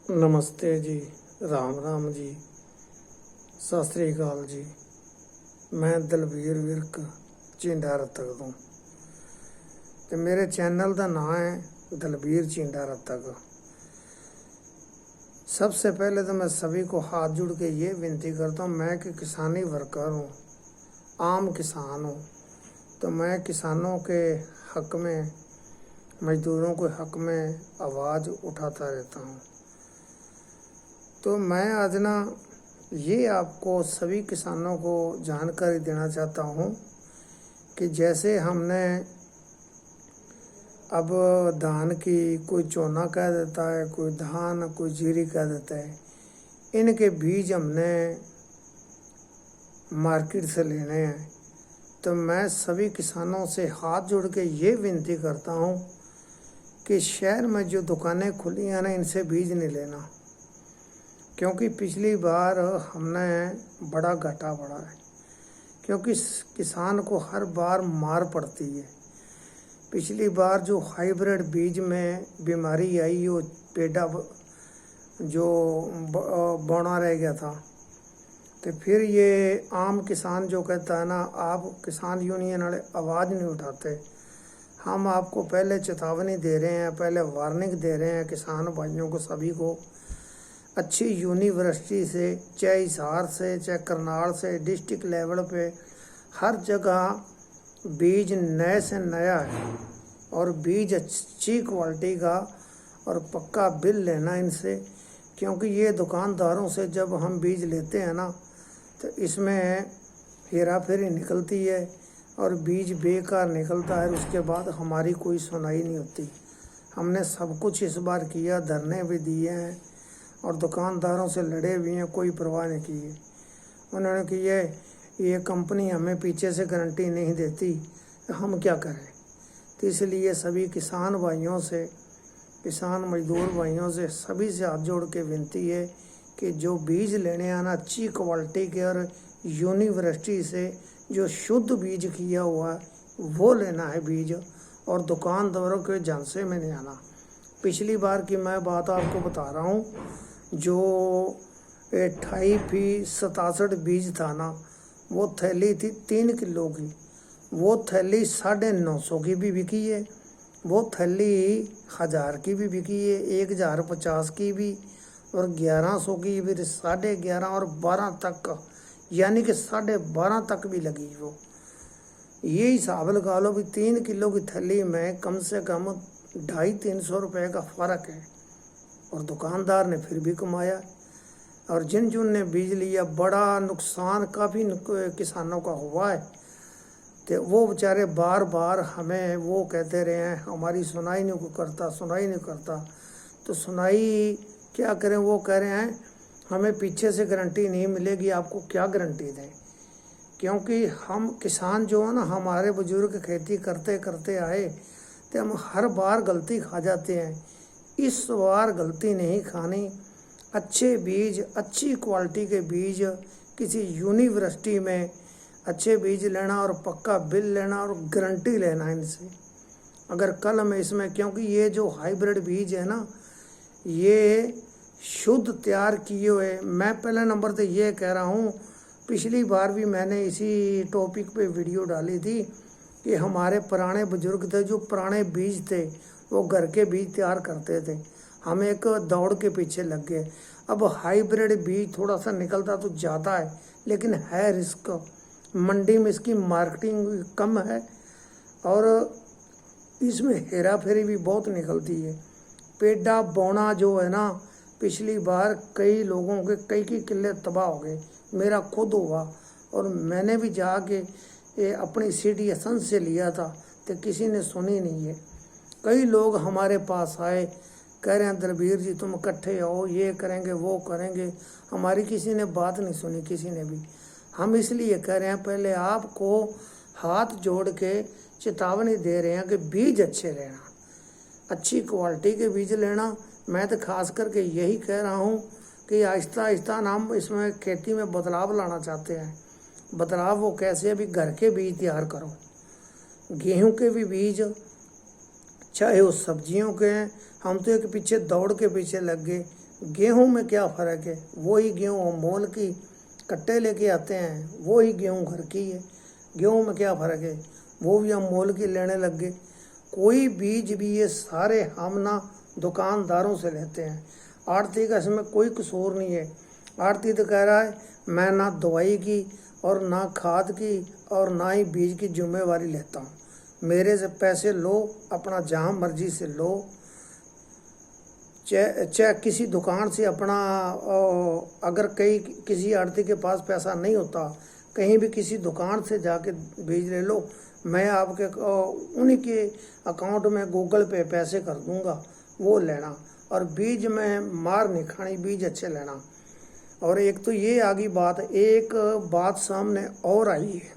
नमस्ते जी, राम राम जी, सत श्री अकाल जी। मैं दलबीर विरक झिंडा रतक तो मेरे चैनल का नाम है दलबीर झिंडा रतक। सबसे पहले तो मैं सभी को हाथ जोड़ के ये विनती करता हूँ, मैं कि किसानी वर्कर हूँ, आम किसान हूँ, तो मैं किसानों के हक में, मजदूरों के हक में आवाज़ उठाता रहता हूँ। तो मैं आज ना ये आपको सभी किसानों को जानकारी देना चाहता हूँ कि जैसे हमने अब धान की कोई चोना कह देता है, कोई धान, कोई जीरी कह देता है, इनके बीज हमने मार्केट से लेने हैं। तो मैं सभी किसानों से हाथ जोड़ के ये विनती करता हूँ कि शहर में जो दुकानें खुली हैं ना, इनसे बीज नहीं लेना, क्योंकि पिछली बार हमने बड़ा घाटा पड़ा है, क्योंकि किसान को हर बार मार पड़ती है। पिछली बार जो हाइब्रिड बीज में बीमारी आई, वो पेड़ा जो बौना रह गया था, तो फिर ये आम किसान जो कहता है ना, आप किसान यूनियन वाले आवाज़ नहीं उठाते। हम आपको पहले चेतावनी दे रहे हैं, पहले वार्निंग दे रहे हैं किसान भाइयों को, सभी को। अच्छी यूनिवर्सिटी से, चाहे हिसार से, चाहे करनाल से, डिस्ट्रिक्ट लेवल पे हर जगह बीज नए से नया है, और बीज अच्छी क्वालिटी का और पक्का बिल लेना इनसे, क्योंकि ये दुकानदारों से जब हम बीज लेते हैं ना, तो इसमें हेरा फेरी निकलती है और बीज बेकार निकलता है। उसके बाद हमारी कोई सुनाई नहीं होती। हमने सब कुछ इस बार किया, धरने भी दिए हैं और दुकानदारों से लड़े हुए हैं, कोई परवाह नहीं की है। उन्होंने कि ये कंपनी हमें पीछे से गारंटी नहीं देती, तो हम क्या करें। तो इसलिए सभी किसान भाइयों से, किसान मजदूर भाइयों से, सभी से हाथ जोड़ के विनती है कि जो बीज लेने आना अच्छी क्वालिटी के और यूनिवर्सिटी से जो शुद्ध बीज किया हुआ वो लेना है बीज, और दुकानदारों के झांसे में नहीं आना। पिछली बार की मैं बात आपको बता रहा हूँ, जो 2867 बीज था ना, वो थैली थी 3 किलो की, वो थैली 950 की भी बिकी है, वो थैली 1000 की भी बिकी है, 1050 की भी, और 1100 की भी, 11.5 और 12 तक, यानी कि 12.5 तक भी लगी। वो ये हिसाब लगा लो भी 3 किलो की थैली में कम से कम 250-300 रुपये का फ़र्क है, और दुकानदार ने फिर भी कमाया। और जिन ने बीज लिया, बड़ा नुकसान काफ़ी किसानों का हुआ है। तो वो बेचारे बार बार हमें वो कहते रहे हैं, हमारी सुनाई नहीं करता। तो सुनाई क्या करें, वो कह रहे हैं हमें पीछे से गारंटी नहीं मिलेगी। आपको क्या गारंटी दें, क्योंकि हम किसान जो है ना, हमारे बुजुर्ग खेती करते करते आए, तो हम हर बार गलती खा जाते हैं। इस बार गलती नहीं खानी। अच्छे बीज, अच्छी क्वालिटी के बीज, किसी यूनिवर्सिटी में अच्छे बीज लेना और पक्का बिल लेना और गारंटी लेना इनसे। अगर कल में इसमें, क्योंकि ये जो हाइब्रिड बीज है ना, ये शुद्ध तैयार किए हुए, मैं पहले नंबर तो ये कह रहा हूँ, पिछली बार भी मैंने इसी टॉपिक पे वीडियो डाली थी कि हमारे पुराने बुजुर्ग थे, जो पुराने बीज थे वो घर के बीज तैयार करते थे। हम एक दौड़ के पीछे लग गए। अब हाइब्रिड बीज थोड़ा सा निकलता तो ज़्यादा है, लेकिन है रिस्क। मंडी में इसकी मार्केटिंग कम है और इसमें हेरा फेरी भी बहुत निकलती है। पेड़ा बौना जो है ना, पिछली बार कई लोगों के कई किले तबाह हो गए। मेरा खुद हुआ, और मैंने भी जाके अपनी CDSN से लिया था, तो किसी ने सुनी नहीं है। कई लोग हमारे पास आए, कह रहे हैं दलबीर जी तुम इकट्ठे आओ, ये करेंगे वो करेंगे। हमारी किसी ने बात नहीं सुनी, किसी ने भी। हम इसलिए कह रहे हैं, पहले आपको हाथ जोड़ के चेतावनी दे रहे हैं कि बीज अच्छे लेना, अच्छी क्वालिटी के बीज लेना। मैं तो खास करके यही कह रहा हूँ कि आहिस्ता आहिस्ता हम इसमें खेती में बदलाव लाना चाहते हैं। बदलाव वो कैसे, अभी घर के बीज तैयार करो, गेहूं के भी बीज, चाहे वो सब्जियों के हैं। हम तो एक पीछे दौड़ के पीछे लग गए, गेहूं में क्या फ़र्क है, वही गेहूं हम मोल की कट्टे लेके आते हैं, वही गेहूं घर की है। गेहूं में क्या फ़र्क है, वो भी हम मोल की लेने लग गए। कोई बीज भी ये सारे हम ना दुकानदारों से लेते हैं। आड़ती का इसमें कोई कसूर नहीं है। आड़ती तो कह रहा है मैं ना दवाई की और ना खाद की और ना ही बीज की जिम्मेवारी लेता हूँ, मेरे से पैसे लो, अपना जहाँ मर्जी से लो, चाहे किसी दुकान से अपना, अगर किसी आड़ती के पास पैसा नहीं होता, कहीं भी किसी दुकान से जाके बीज ले लो, मैं आपके उन्हीं के अकाउंट में गूगल पे पैसे कर दूंगा, वो लेना। और बीज में मार नहीं खानी, बीज अच्छे लेना। और एक तो ये आगी बात, एक बात सामने और आई है,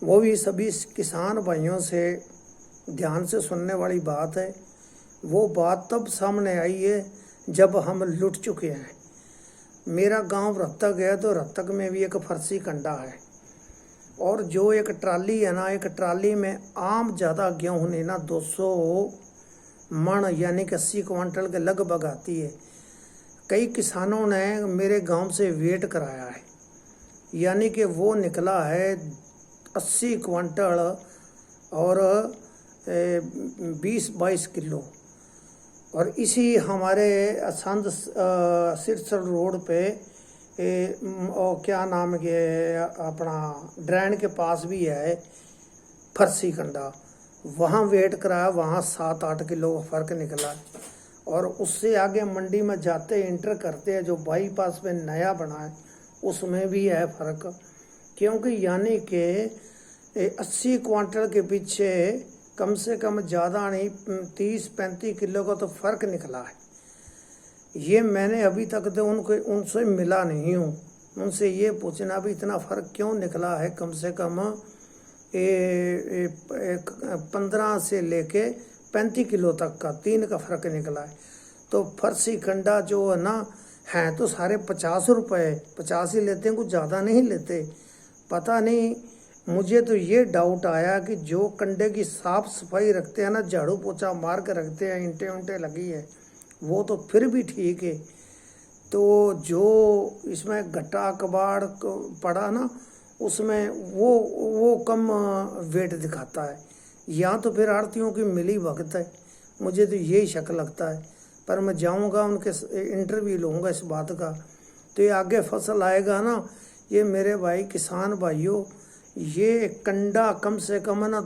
वो भी सभी किसान भाइयों से ध्यान से सुनने वाली बात है। वो बात तब सामने आई है जब हम लुट चुके हैं। मेरा गांव रत्तक है, तो रत्तक में भी एक फरसी कंडा है, और जो एक ट्राली है ना, एक ट्राली में आम ज़्यादा गेहूँ नहीं ना 200 मन यानी कि 80 क्विंटल के लगभग आती है। कई किसानों ने मेरे गांव से वेट कराया है, यानी कि वो निकला है 80 क्विंटल और 20-22 किलो। और इसी हमारे असंध सिरसर रोड पे क्या नाम के अपना ड्रेन के पास भी है फरसी कंडा, वहाँ वेट कराया, वहाँ 7-8 किलो का फ़र्क निकला। और उससे आगे मंडी में जाते इंटर करते हैं, जो बाईपास पे नया बना है उसमें भी है फ़र्क, क्योंकि यानी कि 80 क्विंटल के पीछे कम से कम ज़्यादा नहीं 30-35 किलो का तो फ़र्क निकला है। ये मैंने अभी तक तो उनसे मिला नहीं हूँ, उनसे ये पूछना भी इतना फ़र्क क्यों निकला है। कम से कम 15 से लेके 35 किलो तक का 3 का फ़र्क निकला है। तो फरसी कंडा जो है ना, हैं तो सारे 50 रुपये, 50 ही लेते हैं, कुछ ज़्यादा नहीं लेते। पता नहीं, मुझे तो ये डाउट आया कि जो कंडे की साफ सफाई रखते हैं ना, झाड़ू पोछा मार के रखते हैं, ईंटें उंटें लगी है, वो तो फिर भी ठीक है। तो जो इसमें घटा कबाड़ पड़ा ना, उसमें वो कम वेट दिखाता है, या तो फिर आड़तियों की मिली भगत है, मुझे तो यही शक लगता है। पर मैं जाऊंगा उनके इंटरव्यू लूँगा इस बात का, तो ये आगे फसल आएगा ना। ये मेरे भाई किसान भाइयों, ये कंडा कम से कम ना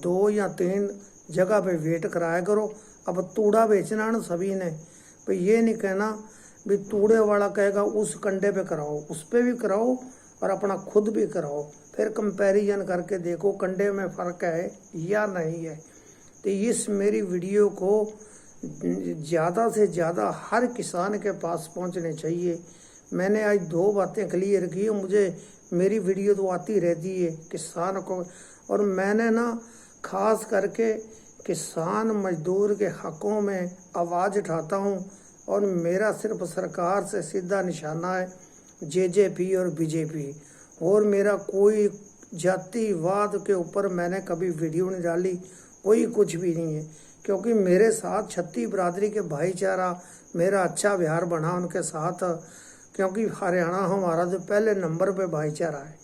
2 या 3 जगह पे वेट कराया करो। अब तूड़ा बेचना ना सभी ने, भाई ये नहीं कहना भी तूड़े वाला कहेगा उस कंडे पे कराओ, उस पे भी कराओ और अपना खुद भी कराओ, फिर कंपैरिजन करके देखो कंडे में फ़र्क है या नहीं है। तो इस मेरी वीडियो को ज़्यादा से ज़्यादा हर किसान के पास पहुंचने चाहिए। मैंने आज 2 बातें क्लियर की, मुझे मेरी वीडियो तो आती रहती है किसान को, और मैंने ना खास करके किसान मजदूर के हकों में आवाज़ उठाता हूँ। और मेरा सिर्फ सरकार से सीधा निशाना है जेजेपी और बीजेपी, और मेरा कोई जातिवाद के ऊपर मैंने कभी वीडियो नहीं डाली, कोई कुछ भी नहीं है। क्योंकि मेरे साथ छत्ती बिरादरी के भाईचारा, मेरा अच्छा व्यवहार बना उनके साथ, क्योंकि हरियाणा हमारा तो पहले नंबर पे भाईचारा है।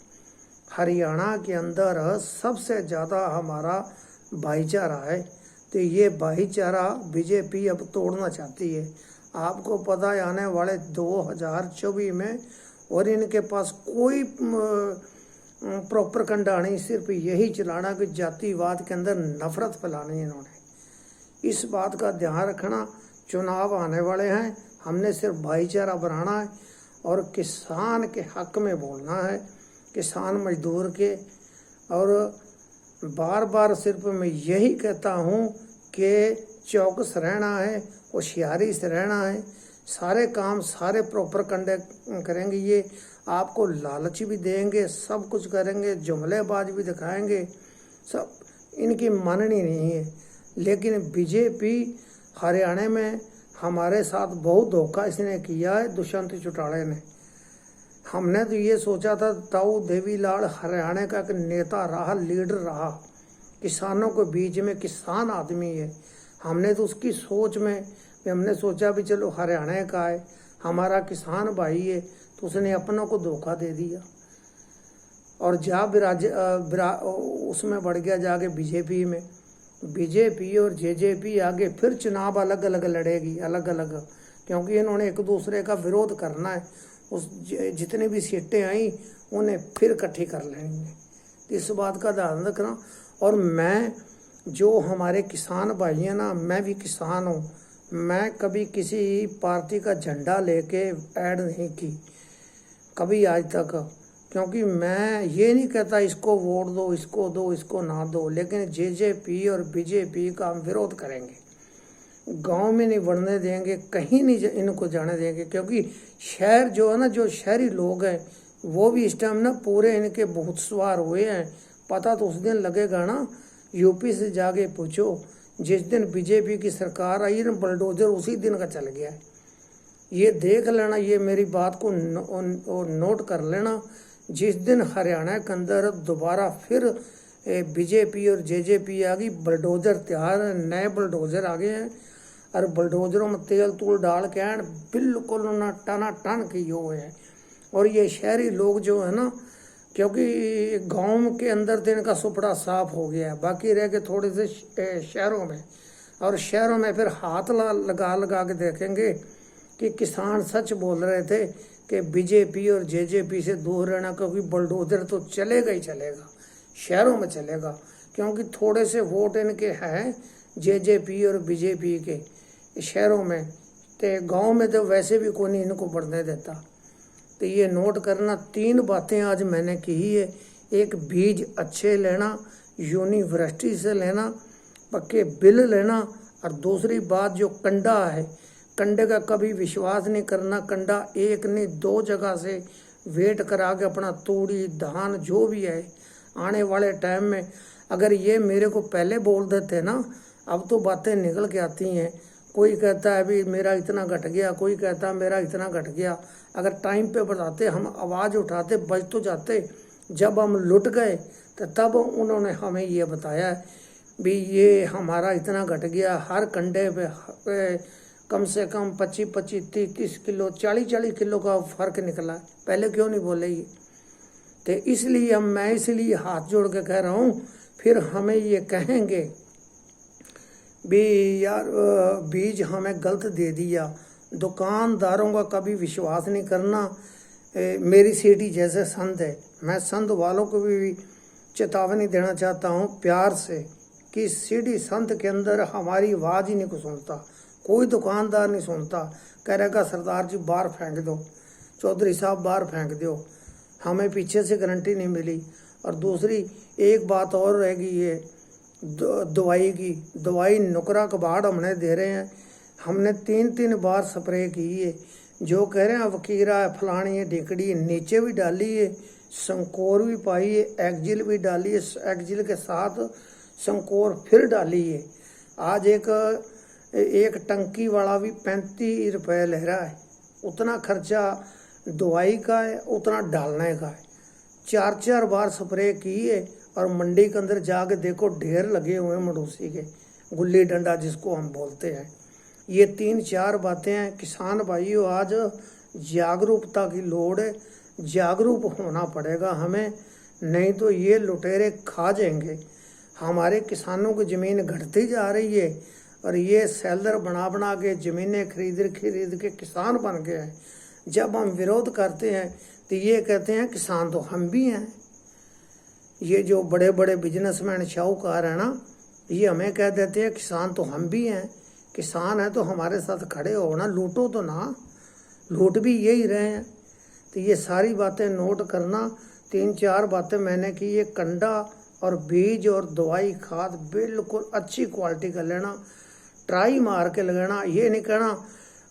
हरियाणा के अंदर सबसे ज़्यादा हमारा भाईचारा है। तो ये भाईचारा बीजेपी अब तोड़ना चाहती है। आपको पता है आने वाले 2024 में, और इनके पास कोई प्रॉपर कंडा नहीं, सिर्फ यही चलाना कि जातिवाद के अंदर नफरत फैलानी है इन्होंने। इस बात का ध्यान रखना, चुनाव आने वाले हैं, हमने सिर्फ भाईचारा बनाना है और किसान के हक में बोलना है, किसान मजदूर के। और बार बार सिर्फ मैं यही कहता हूँ कि चौकस रहना है, होशियारी से रहना है, सारे काम सारे प्रॉपर कंडक्ट करेंगे। ये आपको लालच भी देंगे, सब कुछ करेंगे, जुमलेबाज भी दिखाएंगे, सब इनकी माननी नहीं है। लेकिन बीजेपी हरियाणा में हमारे साथ बहुत धोखा इसने किया है, दुष्यंत चौटाला ने। हमने तो ये सोचा था ताऊ देवीलाल हरियाणा का एक नेता रहा, लीडर रहा, किसानों के बीच में किसान आदमी है। हमने तो उसकी सोच में हमने सोचा भी चलो हरियाणा का है, हमारा किसान भाई है, तो उसने अपनों को धोखा दे दिया और उसमें बढ़ गया जाके बीजेपी में। बीजेपी और जेजेपी आगे फिर चुनाव अलग अलग लड़ेगी, अलग अलग, क्योंकि इन्होंने एक दूसरे का विरोध करना है। उस जितनी भी सीटें आई उन्हें फिर इकट्ठी कर लेनी है, इस बात का ध्यान रखना। और मैं जो हमारे किसान भाई हैं ना, मैं भी किसान हूँ, मैं कभी किसी पार्टी का झंडा लेके ऐड नहीं की कभी आज तक, क्योंकि मैं ये नहीं कहता इसको वोट दो, इसको दो, इसको ना दो, लेकिन जेजेपी और बीजेपी का हम विरोध करेंगे, गांव में नहीं बढ़ने देंगे, कहीं नहीं इनको जाने देंगे। क्योंकि शहर जो है ना, जो शहरी लोग हैं वो भी इस टाइम ना पूरे इनके बहुत सवार हुए हैं। पता तो उस दिन लगेगा ना, यूपी से जाके पूछो, जिस दिन बीजेपी की सरकार आई ना, बुलडोजर उसी दिन का चल गया है। ये देख लेना, ये मेरी बात को नोट कर लेना। जिस दिन हरियाणा के अंदर दोबारा फिर बीजेपी और जेजेपी आ गई, बुलडोजर तैयार है, नए बुलडोजर आ गए हैं, और बुलडोजरों में तेल तूल डाल के आए बिल्कुल ना टना टन की हुए हैं। और ये शहरी लोग जो है ना, क्योंकि गांव के अंदर तो इनका सुपड़ा साफ हो गया है, बाकी रह के थोड़े से शहरों में, और शहरों में फिर हाथ लगा लगा के देखेंगे कि किसान सच बोल रहे थे कि बीजेपी और जेजेपी से दूर रहना, क्योंकि बुलडोजर तो चलेगा ही चलेगा, शहरों में चलेगा, क्योंकि थोड़े से वोट इनके हैं जेजेपी और बीजेपी के शहरों में, तो गांव में तो वैसे भी कोई नहीं इनको बढ़ने देता। तो ये नोट करना, 3 बातें आज मैंने की है। एक, बीज अच्छे लेना, यूनिवर्सिटी से लेना, पक्के बिल लेना, और दूसरी बात जो कंडा है, कंडे का कभी विश्वास नहीं करना। कंडा एक नहीं 2 जगह से वेट करा के अपना तूड़ी धान जो भी है आने वाले टाइम में, अगर ये मेरे को पहले बोल देते ना, अब तो बातें निकल के आती हैं। कोई कहता है अभी मेरा इतना घट गया, कोई कहता है मेरा इतना घट गया। अगर टाइम पे बताते, हम आवाज़ उठाते, बच तो जाते। जब हम लुट गए तो तब उन्होंने हमें ये बताया भी ये हमारा इतना घट गया। हर कंडे पे कम से कम 25-25, 30-30 किलो, 40-40 किलो का फर्क निकला है। पहले क्यों नहीं बोले ये? तो इसलिए मैं इसलिए हाथ जोड़ के कह रहा हूँ, फिर हमें ये कहेंगे भी यार बीज हमें गलत दे दिया। दुकानदारों का कभी विश्वास नहीं करना। मेरी सीढ़ी जैसे संत है, मैं संत वालों को भी चेतावनी देना चाहता हूँ प्यार से कि सीढ़ी संत के अंदर हमारी आवाज़ ही नहीं को सुनता, कोई दुकानदार नहीं सुनता। कह रहेगा सरदार जी बाहर फेंक दो, चौधरी साहब बाहर फेंक दो, हमें पीछे से गारंटी नहीं मिली। और दूसरी एक बात और रहेगी, ये दवाई की, दवाई नुकरा कबाड़ हमने दे रहे हैं। हमने 3-3 बार स्प्रे की है। जो कह रहे हैं वकीरा है, फलानी है, ढिकड़ी है, नीचे भी डाली है, संकोर भी पाई है, एक्जिल भी डाली है, एक्जिल के साथ संकोर फिर डाली है। आज एक टंकी वाला भी 35 रुपये ले रहा है। उतना खर्चा दवाई का है, उतना डालने का है। 4-4 बार स्प्रे की है, और मंडी के अंदर जाके देखो ढेर लगे हुए हैं मडूसी के, गुल्ली डंडा जिसको हम बोलते हैं। ये 3-4 बातें हैं। किसान भाइयों, आज जागरूकता की लोड़ है, जागरूक होना पड़ेगा हमें, नहीं तो ये लुटेरे खा जाएंगे। हमारे किसानों की ज़मीन घटती जा रही है, और ये सेलर बना बना के ज़मीनें खरीद के किसान बन गए हैं। जब हम विरोध करते हैं तो ये कहते हैं किसान तो हम भी हैं। ये जो बड़े बड़े बिजनेसमैन शाहूकार हैं ना, ये हमें कह देते हैं किसान तो हम भी हैं। किसान है तो हमारे साथ खड़े हो ना, लूटो तो ना, लूट भी यही रहे हैं। तो ये सारी बातें नोट करना। 3-4 बातें मैंने की, ये कंडा और बीज और दवाई खाद बिल्कुल अच्छी क्वालिटी का लेना, ट्राई मार के लगाना। ये नहीं कहना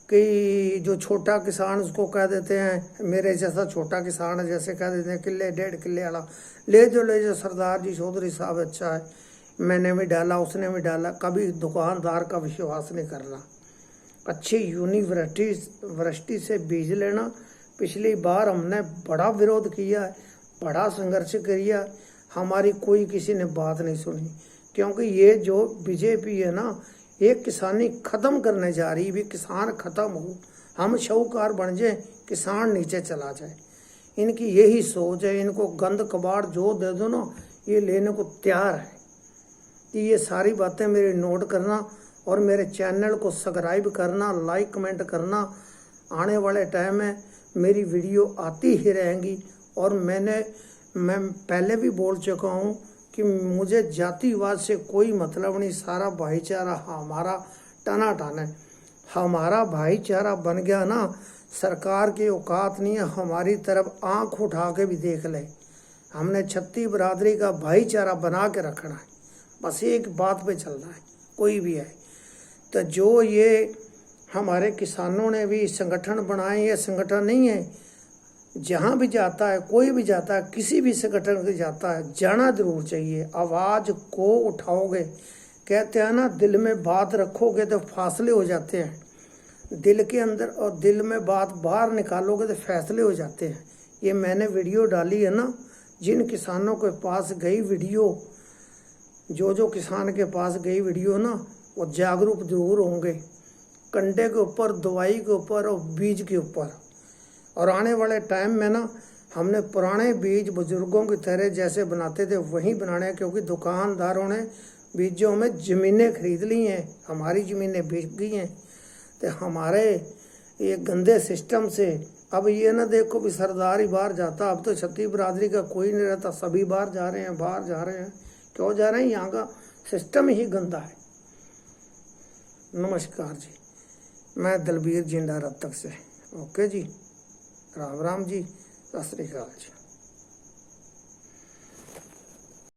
कि जो छोटा किसान उसको कह देते हैं मेरे जैसा छोटा किसान है, जैसे कह देते हैं किले 1.5 किले वाला ले जो सरदार जी चौधरी साहब अच्छा है, मैंने भी डाला, उसने भी डाला। कभी दुकानदार का विश्वास नहीं करना। अच्छी यूनिवर्सिटी से बीज लेना। पिछली बार हमने बड़ा विरोध किया है, बड़ा संघर्ष किया, हमारी कोई किसी ने बात नहीं सुनी। क्योंकि ये जो बीजेपी है ना, ये किसानी खत्म करने जा रही भी, किसान खत्म हो, हम शाहूकार बन जाए, किसान नीचे चला जाए। इनकी यही सोच है। इनको गंद कबाड़ जो दे दो ना, ये लेने को तैयार है। कि ये सारी बातें मेरी नोट करना और मेरे चैनल को सब्सक्राइब करना, लाइक कमेंट करना। आने वाले टाइम में मेरी वीडियो आती ही रहेंगी। और मैं पहले भी बोल चुका हूँ कि मुझे जातिवाद से कोई मतलब नहीं, सारा भाईचारा हमारा टनाटन है। हमारा भाईचारा बन गया ना, सरकार की औकात नहीं है हमारी तरफ आंख उठा के भी देख ले। हमने छत्ती बरादरी का भाईचारा बना के रखना है, बस एक बात पे चलना है, कोई भी है। तो जो ये हमारे किसानों ने भी संगठन बनाए, ये संगठन नहीं है, जहाँ भी जाता है, कोई भी जाता है, किसी भी संगठन के जाता है, जाना जरूर चाहिए। आवाज़ को उठाओगे, कहते हैं ना, दिल में बात रखोगे तो फासले हो जाते हैं। दिल के अंदर और दिल में बात बाहर निकालोगे तो फैसले हो जाते हैं। ये मैंने वीडियो डाली है ना, जिन किसानों के पास गई वीडियो, जो किसान के पास गई वीडियो ना, वो जागरूक जरूर होंगे, कंडे के ऊपर, दवाई के ऊपर और बीज के ऊपर। और आने वाले टाइम में ना, हमने पुराने बीज बुजुर्गों की तरह जैसे बनाते थे वही बनाने हैं, क्योंकि दुकानदारों ने बीजों में ज़मीनें खरीद ली हैं, हमारी ज़मीनें बिक गई हैं। तो हमारे ये गंदे सिस्टम से अब ये ना देखो भी सरदार ही बाहर जाता, अब तो छत्ती बरादरी का कोई नहीं रहता, सभी बाहर जा रहे हैं, बाहर जा रहे हैं। क्यों जा रहे हैं? यहाँ का सिस्टम ही गंदा है। नमस्कार जी, मैं दलबीर जिंदा रत्तक से। ओके जी, राम राम जी, सत श्री अकाल जी।